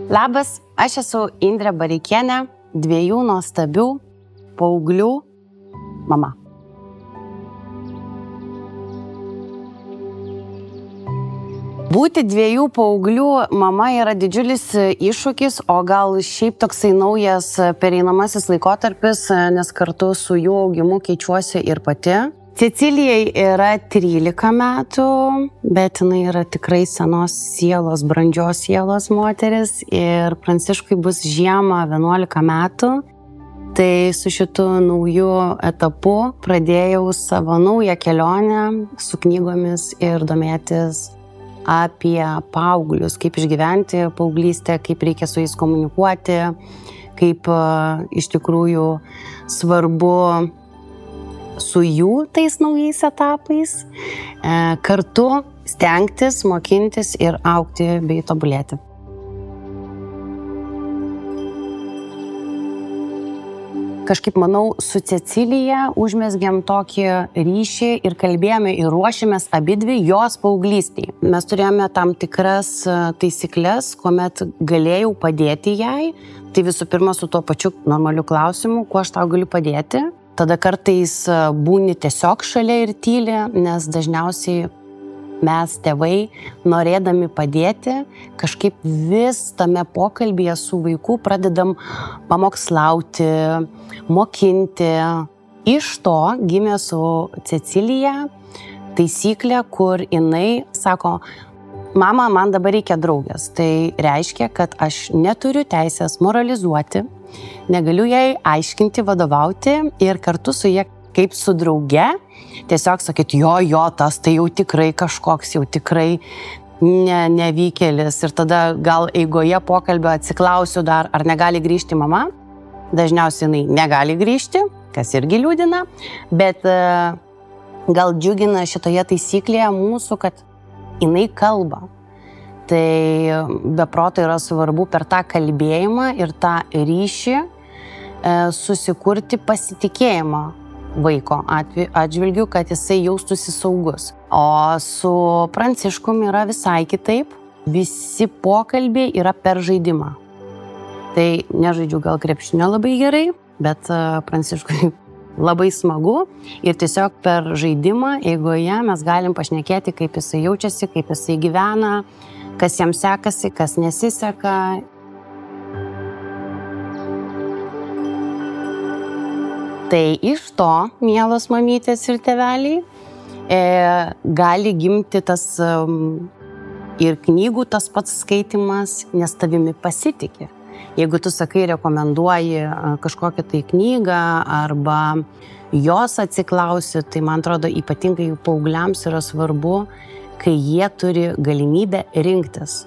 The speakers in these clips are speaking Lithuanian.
Labas, aš esu Indrė Bareikienė, 2 nuostabių paauglių mama. Būti 2 paauglių mama yra didžiulis iššūkis, o gal šiaip toksai naujas pereinamasis laikotarpis, nes kartu su jų augimu keičiuosi ir pati. Cecilijai yra 13 metų, bet jinai yra tikrai senos sielos, brandžios sielos moteris ir Pranciškui bus žiemą 11 metų. Tai su šitu nauju etapu pradėjau savo naują kelionę su knygomis ir domėtis apie paauglius, kaip išgyventi paauglystę, kaip reikia su jais komunikuoti, kaip iš tikrųjų svarbu su jų tais naujais etapais kartu stengtis, mokintis ir augti bei tobulėti. Kažkaip, manau, su Cecilija užmezgėm tokį ryšį ir kalbėjome ir ruošėmės abidvi jos paauglystėj. Mes turėjome tam tikras taisyklės, kuomet galėjau padėti jai. Tai visų pirma su tuo pačiu normaliu klausimu, kuo aš tau galiu padėti. Tada kartais būni tiesiog šalia ir tyli, nes dažniausiai mes tėvai, norėdami padėti, kažkaip vis tame pokalbyje su vaiku pradedam pamokslauti, mokinti. Iš to gimė su Cecilija taisyklė, kur jinai sako, mama, man dabar reikia draugės. Tai reiškia, kad aš neturiu teisės moralizuoti, negaliu jai aiškinti, vadovauti ir kartu su jie kaip su drauge tiesiog sakyti, jo, tas tai jau tikrai kažkoks, jau tikrai nevykėlis. Ir tada gal eigoje pokalbio atsiklausiu dar, ar negali grįžti mama. Dažniausiai jinai negali grįžti, kas irgi liūdina, bet gal džiugina šitoje taisyklėje mūsų, kad jinai kalba. Tai beproto yra svarbu per tą kalbėjimą ir tą ryšį susikurti pasitikėjimą vaiko atžvilgiu, kad jisai jaustųsi saugus. O su Pranciškum yra visai kitaip. Visi pokalbiai yra per žaidimą. Tai nežaidžiu gal krepšinio labai gerai, bet Pranciškui labai smagu. Ir tiesiog per žaidimą eigoje mes galim pašnekėti, kaip jisai jaučiasi, kaip jisai gyvena, kas jam sekasi, kas nesiseka. Tai iš to, mielos mamytės ir tėveliai, gali gimti tas ir knygų tas pats skaitimas, nes tavimi pasitiki. Jeigu tu sakai, rekomenduoji kažkokią tai knygą arba jos atsiklausi, tai man atrodo ypatingai paaugliams yra svarbu, kai jie turi galimybę rinktis.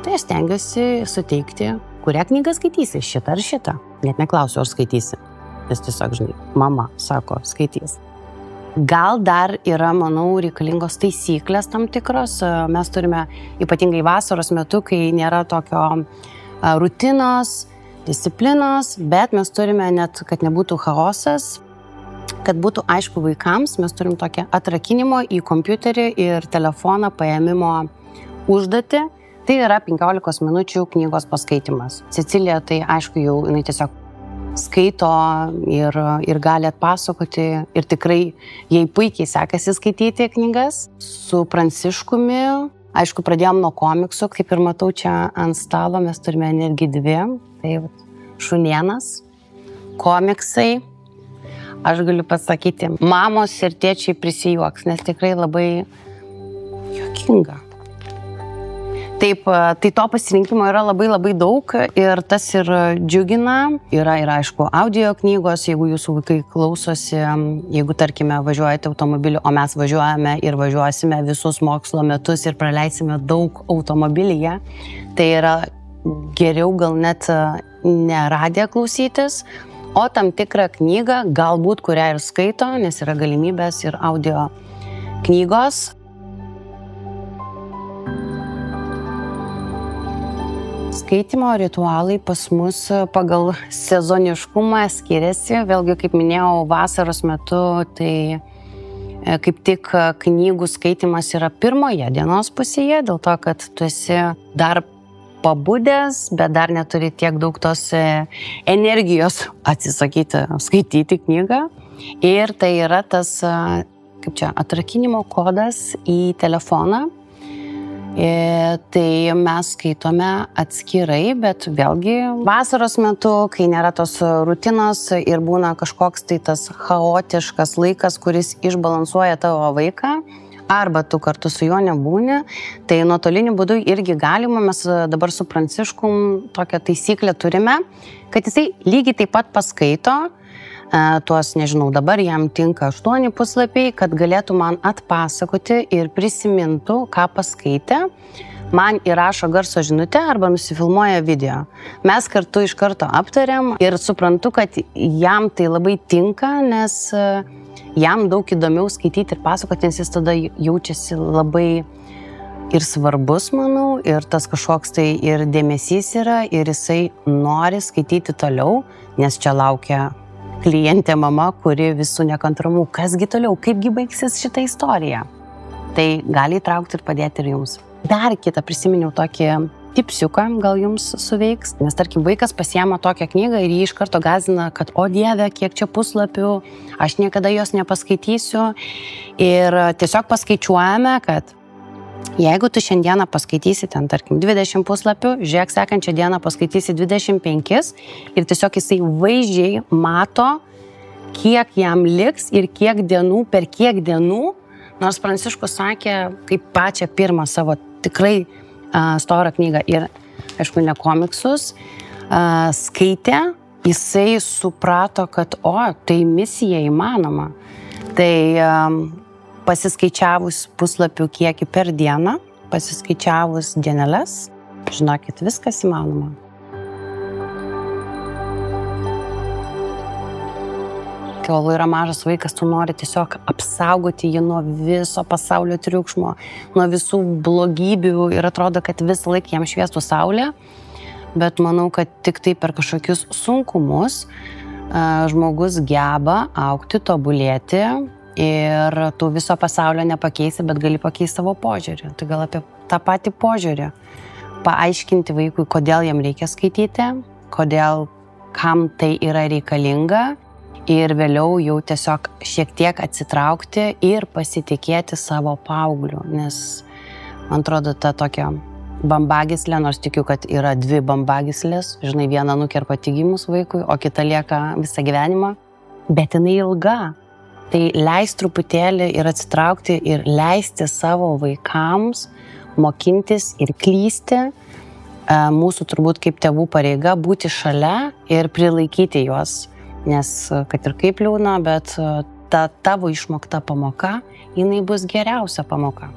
Tai aš stengiuosi suteikti, kurią knygą skaitysi, šitą ar šitą. Net neklausiu, ar skaitysi. Nes tiesiog, žinai, mama sako, skaitys. Gal dar yra, manau, reikalingos taisyklės tam tikros. Mes turime ypatingai vasaros metu, kai nėra tokio rutinos, disciplinos, bet mes turime net, kad nebūtų chaosas, kad būtų aišku vaikams, mes turim tokią atrakinimo į kompiuterį ir telefoną paėmimo užduotį. Tai yra 15 minučių knygos paskaitimas. Cecilija, tai aišku, jau jinai tiesiog skaito ir gali atpasakoti ir tikrai jai puikiai sekasi skaityti knygas. Su Pranciškumi, aišku, pradėjom nuo komiksų, kaip ir matau čia ant stalo, mes turime netgi 2. Tai šunienas, komiksai. Aš galiu pasakyti, mamos ir tėčiai prisijuoks, nes tikrai labai juokinga. Taip, tai to pasirinkimo yra labai daug ir tas ir džiugina. Yra ir aišku audio knygos, jeigu jūsų vaikai klausosi, jeigu tarkime važiuojate automobiliu, o mes važiuojame ir važiuosime visus mokslo metus ir praleisime daug automobilyje, tai yra geriau gal net ne radiją klausytis, o tam tikrą knygą, galbūt kurią ir skaito, nes yra galimybės ir audio knygos. Skaitimo ritualai pas mus pagal sezoniškumą skiriasi. Vėlgi, kaip minėjau, vasaros metu tai kaip tik knygų skaitimas yra pirmoje dienos pusėje, dėl to, kad tu esi dar pabudęs, bet dar neturi tiek daug tos energijos atsisakyti skaityti knygą. Ir tai yra tas, kaip čia, atrakinimo kodas į telefoną. Tai mes skaitome atskirai, bet vėlgi vasaros metu, kai nėra tos rutinos ir būna kažkoks tai tas chaotiškas laikas, kuris išbalansuoja tavo vaiką, arba tu kartu su juo nebūni, tai nuotoliniu būdu irgi galima. Mes dabar su Pranciškum tokią taisyklę turime, kad jisai lygiai taip pat paskaito tuos, nežinau, dabar jam tinka 8 puslapiai, kad galėtų man atpasakoti ir prisimintų, ką paskaitė, man įrašo garso žinutę arba nusifilmuoja video. Mes kartu iš karto aptariam ir suprantu, kad jam tai labai tinka, nes jam daug įdomiau skaityti ir pasakoti, nes jis tada jaučiasi labai ir svarbus, manau, ir tas kažkoks tai ir dėmesys yra, ir jisai nori skaityti toliau, nes čia laukia klientė mama, kuri visų nekantramų, kasgi toliau, kaipgi baigsis šitą istoriją. Tai gali įtraukti ir padėti ir jums. Dar kitą prisiminiau tokį tipsiuką, gal jums suveiks, nes tarkim vaikas pasiema tokią knygą ir jį iš karto gąsdina, kad o Dieve, kiek čia puslapių, aš niekada jos nepaskaitysiu. Ir tiesiog paskaičiuojame, kad jeigu tu šiandieną paskaitysi ten, tarkim, 20 puslapių, žiūrėk, sekančią dieną paskaitysi 25 ir tiesiog jisai vaizdžiai mato, kiek jam liks ir kiek dienų, per kiek dienų, nors Pranciškus sakė, kaip pačią pirmą savo tikrai storą knygą ir, aišku, ne komiksus, skaitė, jisai suprato, kad, tai misija įmanoma. Tai pasiskaičiavus puslapių kiekį per dieną, pasiskaičiavus dieneles, žinokit, viskas įmanoma. Kol yra mažas vaikas, tu nori tiesiog apsaugoti jį nuo viso pasaulio triukšmo, nuo visų blogybių ir atrodo, kad visą laiką jam šviestų saulė, bet manau, kad tik tai per kažkokius sunkumus žmogus geba augti, tobulėti ir tu viso pasaulio nepakeisi, bet gali pakeisti savo požiūrį. Tai gal apie tą patį požiūrį. Paaiškinti vaikui, kodėl jam reikia skaityti, kodėl, kam tai yra reikalinga ir vėliau jau tiesiog šiek tiek atsitraukti ir pasitikėti savo paaugliu. Nes, man atrodo, ta tokia bambagyslė, nors tikiu, kad yra 2 bambagyslės, žinai, viena nukerpa tik gimus vaikui, o kita lieka visą gyvenimą, bet jinai ilga. Tai leis truputėlį ir atsitraukti ir leisti savo vaikams mokintis ir klysti. Mūsų turbūt kaip tėvų pareiga būti šalia ir prilaikyti juos. Nes kad ir kaip liūdna, bet ta tavo išmokta pamoka, jinai bus geriausia pamoka.